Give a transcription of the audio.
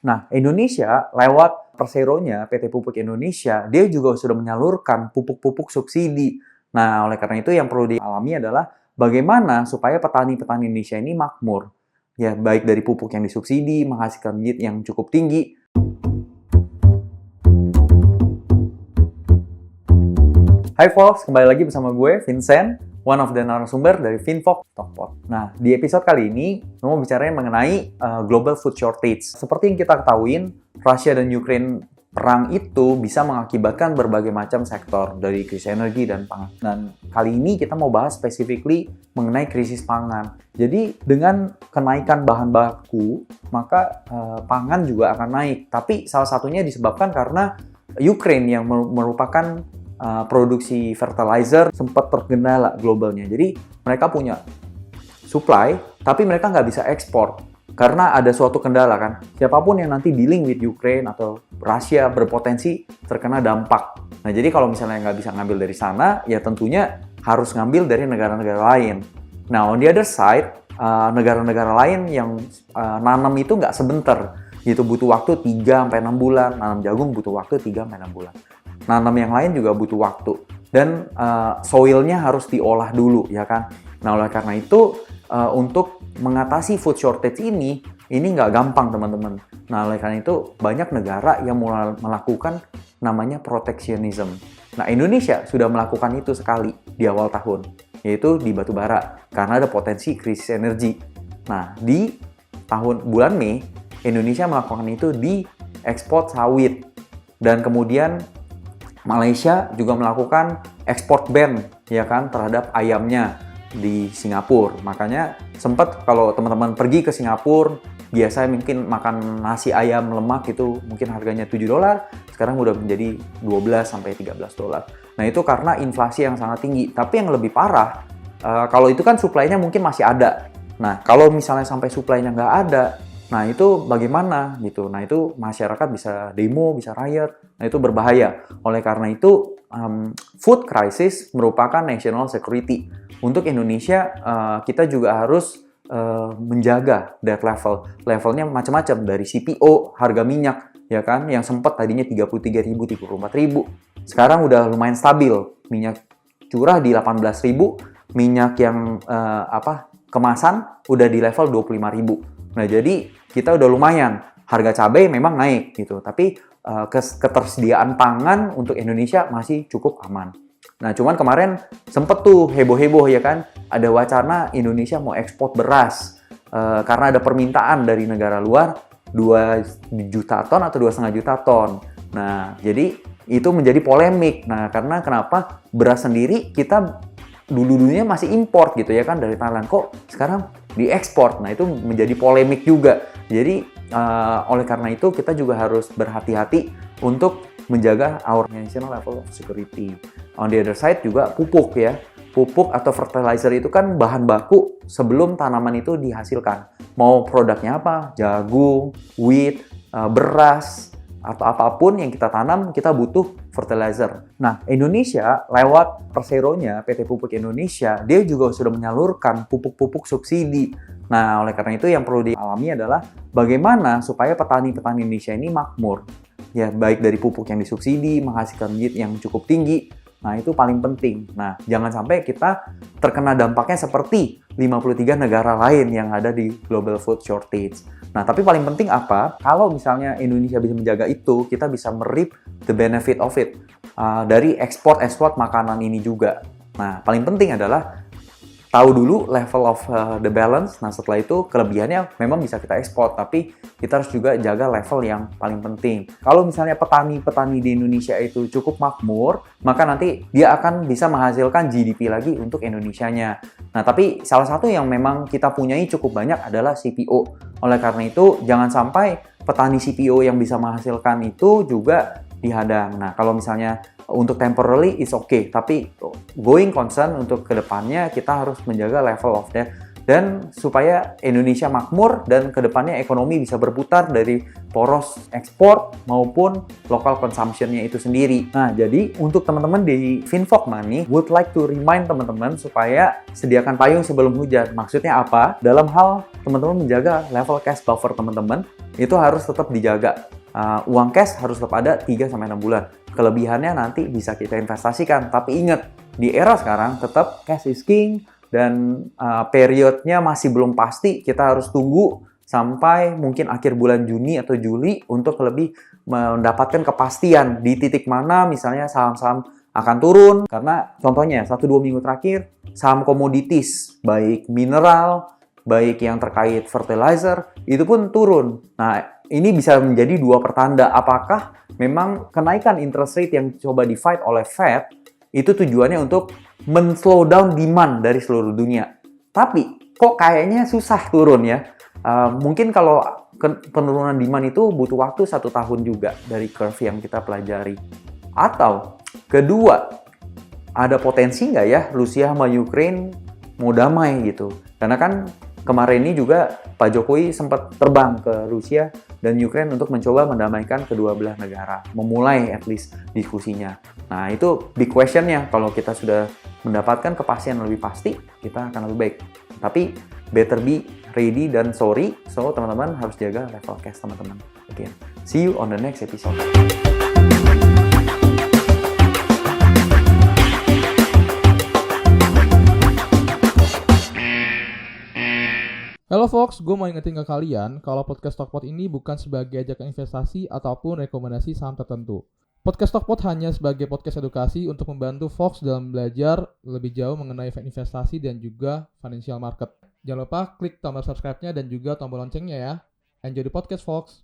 Nah, Indonesia lewat Persero-nya, PT Pupuk Indonesia, dia juga sudah menyalurkan pupuk-pupuk subsidi. Nah, oleh karena itu yang perlu dialami adalah bagaimana supaya petani-petani Indonesia ini makmur. Ya, baik dari pupuk yang disubsidi, menghasilkan yield yang cukup tinggi. Hai folks, kembali lagi bersama gue, Vincent, one of the narasumber dari Finfox Talkpot. Nah, di episode kali ini, gue mau bicarain mengenai global food shortage. Seperti yang kita ketahui, Rusia dan Ukraine perang itu bisa mengakibatkan berbagai macam sektor, dari krisis energi dan pangan. Dan kali ini kita mau bahas specifically mengenai krisis pangan. Jadi, dengan kenaikan bahan baku, maka pangan juga akan naik. Tapi salah satunya disebabkan karena Ukraine yang merupakan produksi fertilizer sempat terkendala globalnya. Jadi mereka punya supply, tapi mereka nggak bisa ekspor karena ada suatu kendala kan. Siapapun yang nanti dealing with Ukraine atau Rusia berpotensi terkena dampak. Nah jadi kalau misalnya nggak bisa ngambil dari sana, ya tentunya harus ngambil dari negara-negara lain. Nah on the other side, negara-negara lain yang nanam itu nggak sebentar, gitu butuh waktu 3-6 bulan. Nanam jagung butuh waktu 3-6 bulan. Nanam yang lain juga butuh waktu. Dan soilnya harus diolah dulu, ya kan? Nah, oleh karena itu, untuk mengatasi food shortage ini nggak gampang, teman-teman. Nah, oleh karena itu, banyak negara yang mulai melakukan namanya protectionism. Nah, Indonesia sudah melakukan itu sekali di awal tahun, yaitu di batu bara, karena ada potensi krisis energi. Nah, di bulan Mei, Indonesia melakukan itu di ekspor sawit. Dan kemudian Malaysia juga melakukan ekspor ban, ya kan, terhadap ayamnya di Singapura. Makanya sempat kalau teman-teman pergi ke Singapura, biasanya mungkin makan nasi ayam lemak itu mungkin harganya $7, sekarang udah menjadi $12-13. Nah itu karena inflasi yang sangat tinggi. Tapi yang lebih parah, kalau itu kan supply-nya mungkin masih ada. Nah kalau misalnya sampai supply-nya nggak ada, nah itu bagaimana gitu. Nah itu masyarakat bisa demo, bisa riot. Nah itu berbahaya. Oleh karena itu food crisis merupakan national security. Untuk Indonesia kita juga harus menjaga that level. Levelnya macam-macam, dari CPO, harga minyak ya kan, yang sempat tadinya 33.000, 34.000. Sekarang udah lumayan stabil. Minyak curah di 18.000, minyak yang kemasan udah di level 25.000. Nah, jadi kita udah lumayan. Harga cabai memang naik gitu, tapi ketersediaan pangan untuk Indonesia masih cukup aman. Nah, cuman kemarin sempet tuh heboh-heboh ya kan, ada wacana Indonesia mau ekspor beras karena ada permintaan dari negara luar 2 juta ton atau 2,5 juta ton. Nah, jadi itu menjadi polemik. Nah, karena kenapa beras sendiri kita dulunya masih import gitu ya kan dari Thailand, kok sekarang diekspor. Nah itu menjadi polemik juga. Jadi oleh karena itu kita juga harus berhati-hati untuk menjaga our national level of security. On the other side juga pupuk ya. Pupuk atau fertilizer itu kan bahan baku sebelum tanaman itu dihasilkan. Mau produknya apa? Jagung, wheat, beras, atau apapun yang kita tanam, kita butuh fertilizer. Nah, Indonesia lewat Persero-nya, PT Pupuk Indonesia, dia juga sudah menyalurkan pupuk-pupuk subsidi. Nah, oleh karena itu yang perlu dialami adalah bagaimana supaya petani-petani Indonesia ini makmur. Ya, baik dari pupuk yang disubsidi, menghasilkan yield yang cukup tinggi. Nah, itu paling penting. Nah, jangan sampai kita terkena dampaknya seperti 53 negara lain yang ada di global food shortage. Nah, tapi paling penting apa? Kalau misalnya Indonesia bisa menjaga itu, kita bisa reap the benefit of it. Dari ekspor makanan ini juga. Nah, paling penting adalah tahu dulu level of the balance. Nah, setelah itu kelebihannya memang bisa kita ekspor, tapi kita harus juga jaga level yang paling penting. Kalau misalnya petani-petani di Indonesia itu cukup makmur, maka nanti dia akan bisa menghasilkan GDP lagi untuk Indonesianya. Nah, tapi salah satu yang memang kita punyai cukup banyak adalah CPO. Oleh karena itu, jangan sampai petani CPO yang bisa menghasilkan itu juga dihadang. Nah, kalau misalnya untuk temporarily is okay, tapi going concern untuk kedepannya kita harus menjaga level of that, dan supaya Indonesia makmur dan kedepannya ekonomi bisa berputar dari poros ekspor maupun local consumption-nya itu sendiri. Nah, jadi untuk teman-teman di Finfox Money, would like to remind teman-teman supaya sediakan payung sebelum hujan. Maksudnya apa? Dalam hal teman-teman menjaga level cash buffer teman-teman itu harus tetap dijaga. Uang cash harus tetap ada 3-6 bulan. Kelebihannya nanti bisa kita investasikan. Tapi ingat, di era sekarang tetap cash is king dan periodnya masih belum pasti. Kita harus tunggu sampai mungkin akhir bulan Juni atau Juli untuk lebih mendapatkan kepastian di titik mana misalnya saham-saham akan turun. Karena contohnya 1-2 minggu terakhir saham komoditis baik mineral, baik yang terkait fertilizer itu pun turun. Nah, ini bisa menjadi dua pertanda apakah memang kenaikan interest rate yang coba di-fight oleh Fed itu tujuannya untuk men-slow down demand dari seluruh dunia. Tapi kok kayaknya susah turun ya. Mungkin kalau penurunan demand itu butuh waktu 1 tahun juga dari curve yang kita pelajari. Atau kedua, ada potensi nggak ya Rusia sama Ukraine mau damai gitu? Karena kan kemarin ini juga Pak Jokowi sempat terbang ke Rusia dan Ukraine untuk mencoba mendamaikan kedua belah negara. Memulai at least diskusinya. Nah, itu big question-nya. Kalau kita sudah mendapatkan kepastian lebih pasti, kita akan lebih baik. Tapi better be ready dan sorry. So, teman-teman harus jaga level cash teman-teman. Again, see you on the next episode. Halo Fox, gue mau ingetin ke kalian kalau podcast Stockpot ini bukan sebagai ajakan investasi ataupun rekomendasi saham tertentu. Podcast Stockpot hanya sebagai podcast edukasi untuk membantu Fox dalam belajar lebih jauh mengenai investasi dan juga financial market. Jangan lupa klik tombol subscribe-nya dan juga tombol loncengnya ya. Enjoy the podcast, Fox!